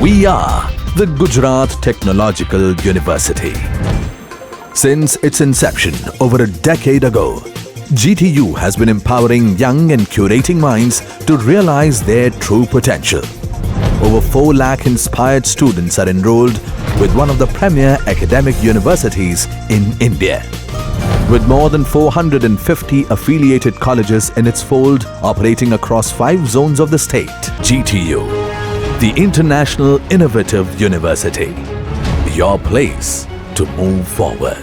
We are the Gujarat Technological University. Since its inception over a decade ago, GTU has been empowering young and curating minds to realize their true potential. Over 4 lakh inspired students are enrolled with one of the premier academic universities in India. With more than 450 affiliated colleges in its fold operating across 5 zones of the state, GTU, the International Innovative University, your place to move forward.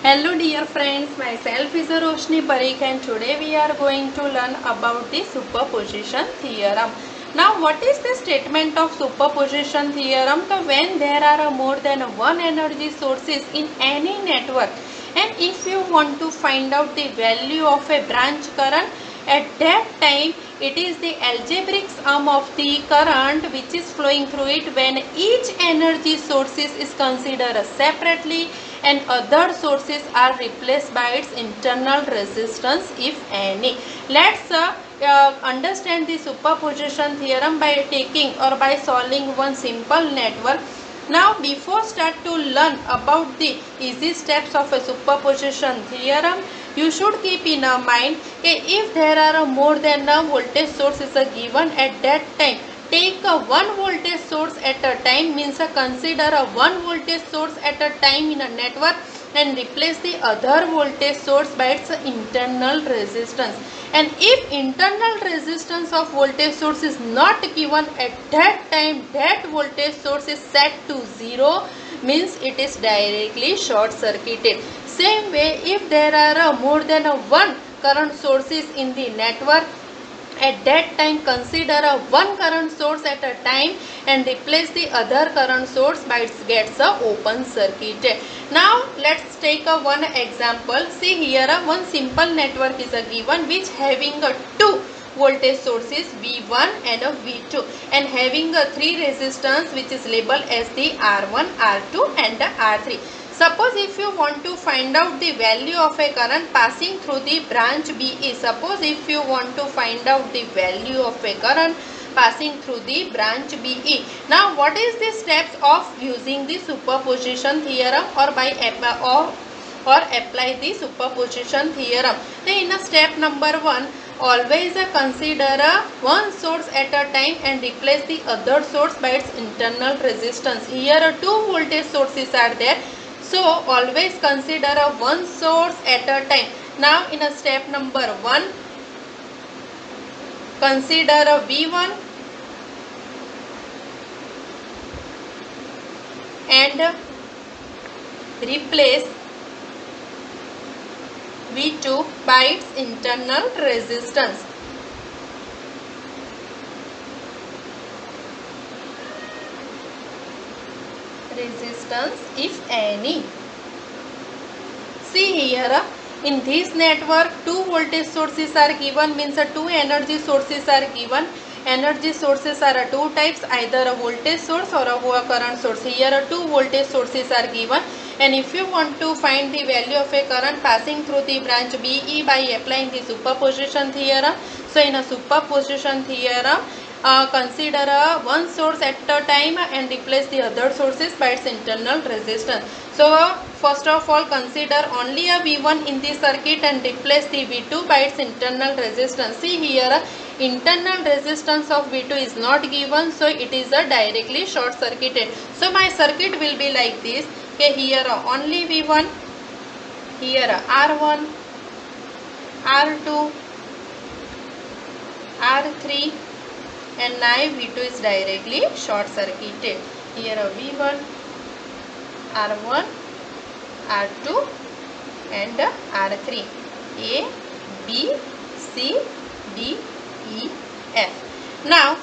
Hello dear friends, myself is Roshni Parikh and today we are going to learn about the superposition theorem. Now what is the statement of superposition theorem? So when there are more than one energy sources in any network and if you want to find out the value of a branch current, at that time it is the algebraic sum of the current which is flowing through it when each energy sources is considered separately and other sources are replaced by its internal resistance if any. Let's understand the superposition theorem by taking or by solving one simple network. Now before start to learn about the easy steps of a superposition theorem, you should keep in mind that if there are more than a voltage source is given at that time, take a one voltage source at a time, means consider a one voltage source at a time in a network and replace the other voltage source by its internal resistance. And if internal resistance of voltage source is not given at that time, that voltage source is set to 0, means it is directly short circuited. Same way, if there are more than one current sources in the network, at that time consider a one current source at a time and replace the other current source by it gets a open circuited. Now let's take a one example. See here one simple network is given which having a two voltage sources V1 and a V2 and having a 3 resistance which is labeled as the R1, R2 and the R3. Suppose if you want to find out the value of a current passing through the branch BE, suppose if you want to find out the value of a current passing through the branch BE. Now what is the steps of using the superposition theorem or by apply the superposition theorem? Then in a step number 1, always consider one source at a time and replace the other source by its internal resistance. Here 2 voltage sources are there. So always consider one source at a time. Now in a step number 1, consider V1 and replace V2 by its internal resistance. If any. See here in this network 2 voltage sources are given, means 2 energy sources are given. Energy sources are 2 types, either a voltage source or a current source. Here 2 voltage sources are given and if you want to find the value of a current passing through the branch BE by applying the superposition theorem. So in a superposition theorem, consider one source at a time and replace the other sources by its internal resistance. So first of all consider only a V1 in the circuit and replace the V2 by its internal resistance. See here internal resistance of V2 is not given, so it is directly short circuited. So my circuit will be like this. Okay, here only V1, here R1, R2, R3 and now V2 is directly short circuited. Here V1, R1, R2 and R3. A, B, C, D, E, F. Now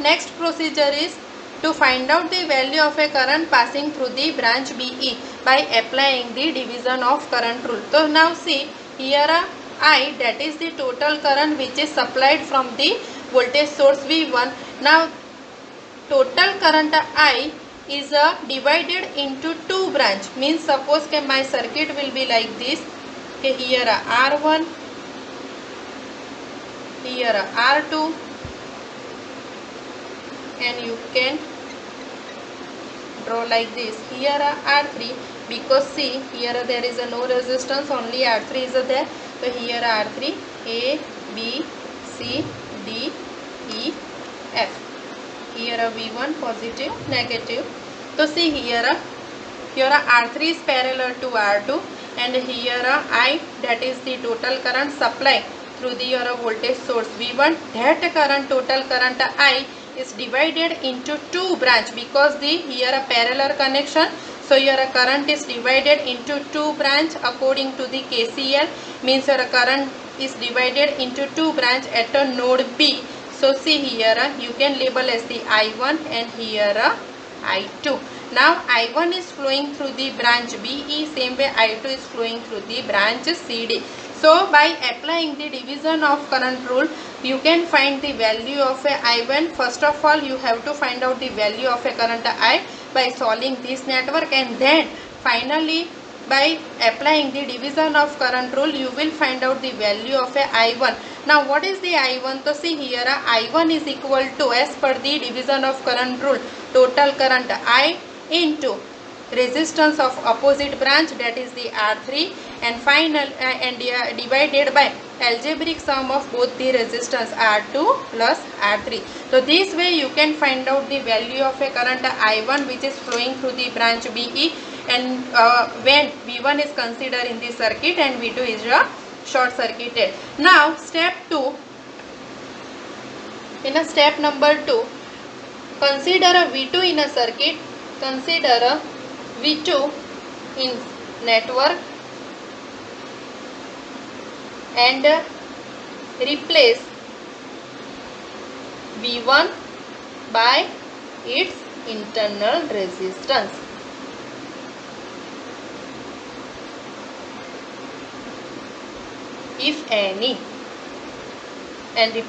next procedure is to find out the value of a current passing through the branch BE by applying the division of current rule. So now see here I, that is the total current which is supplied from the voltage source V1. Now total current I is divided into two branch. Means suppose that my circuit will be like this. Okay, here R1, here R2, and you can draw like this. Here R3, because see here there is no resistance, only R3 is there. So here R3, A, B, C, D, E, F. Here V1 positive, negative. So see here R3 is parallel to R2, and here I, that is the total current supply through the your voltage source V1. That current, total current I, is divided into two branch because the here a parallel connection. So your current is divided into two branch according to the KCL. Means your current is divided into two branch at a node B. So see here you can label as the I1 and here I2. Now I1 is flowing through the branch BE, same way I2 is flowing through the branch CD. So by applying the division of current rule, you can find the value of a I1. First of all, you have to find out the value of a current I by solving this network, and then finally by applying the division of current rule, you will find out the value of a I1. Now what is the I1? So see here I1 is equal to, as per the division of current rule, total current I into resistance of opposite branch, that is the R3, and final divided by algebraic sum of both the resistance R2 plus R3. So this way you can find out the value of a current I1 which is flowing through the branch BE, and when V1 is considered in the circuit and V2 is short circuited. Now step 2, in a step number 2, consider a V2 in a circuit, consider a V2 in network and replace V1 by its internal resistance. If any. And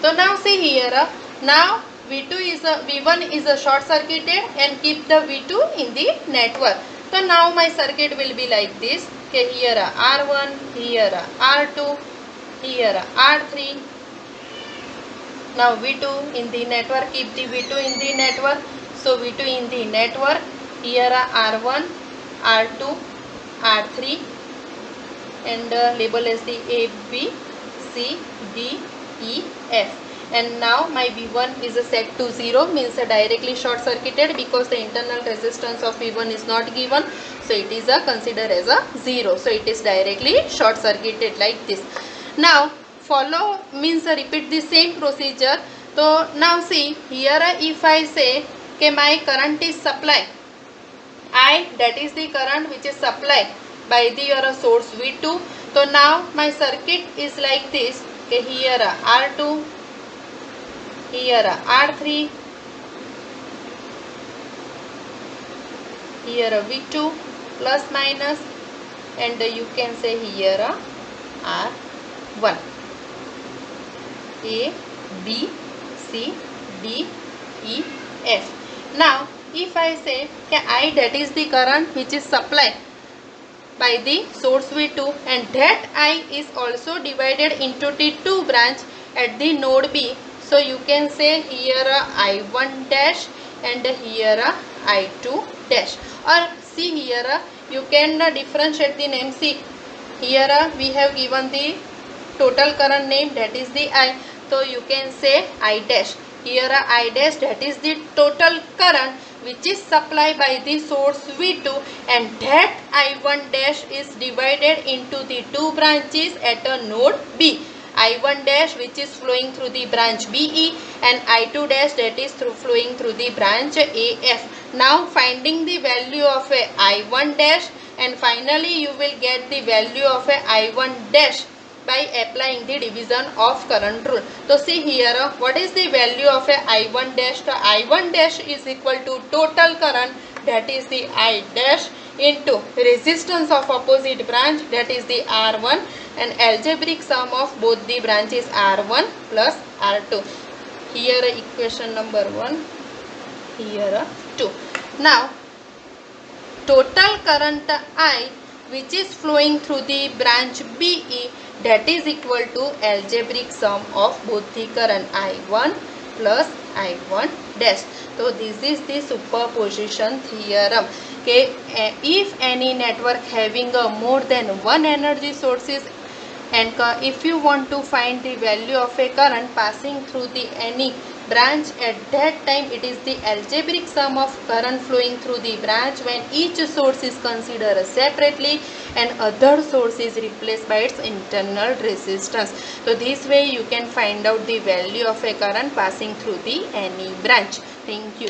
so now see here, now V1 is a short circuited and keep the V2 in the network. So now my circuit will be like this. Okay, here R1, here R2, here R3. Now V2 in the network, keep the V2 in the network. So V2 in the network, here R1, R2, R3, and label as the A, B, C, D, E, F. And now my V1 is set to 0, means directly short circuited because the internal resistance of V1 is not given. So it is considered as a 0. So it is directly short circuited like this. Now follow means repeat the same procedure. So now see here, if I say okay, my current is supplied, I, that is the current which is supplied by the your source V2. So now my circuit is like this. Okay, here R2, here R3, here V2 plus minus, and you can say here R1, A, B, C, D, E, F. Now if I say okay, I, that is the current which is supplied by the source V2, and that I is also divided into the two branch at the node B. So you can say here I1 dash and here I2 dash, or see here you can differentiate the name. See here we have given the total current name, that is the I. So you can say I dash. Here I dash, that is the total current which is supplied by the source V2, and that I1 dash is divided into the two branches at a node B. I1 dash which is flowing through the branch BE, and I2 dash that is flowing through the branch AF. Now finding the value of a I1 dash, and finally you will get the value of a I1 dash by applying the division of current rule. So see here what is the value of a I1 dash. The I1 dash is equal to total current, that is the I dash, into resistance of opposite branch, that is the R1, and algebraic sum of both the branches R1 plus R2. Here equation number 1, here 2. Now total current I which is flowing through the branch BE, that is equal to algebraic sum of both the current I1 plus I1 dash. So this is the superposition theorem. Okay, if any network having a more than one energy sources, and if you want to find the value of a current passing through the any branch, at that time it is the algebraic sum of current flowing through the branch when each source is considered separately and other source is replaced by its internal resistance. So this way you can find out the value of a current passing through the any branch. Thank you.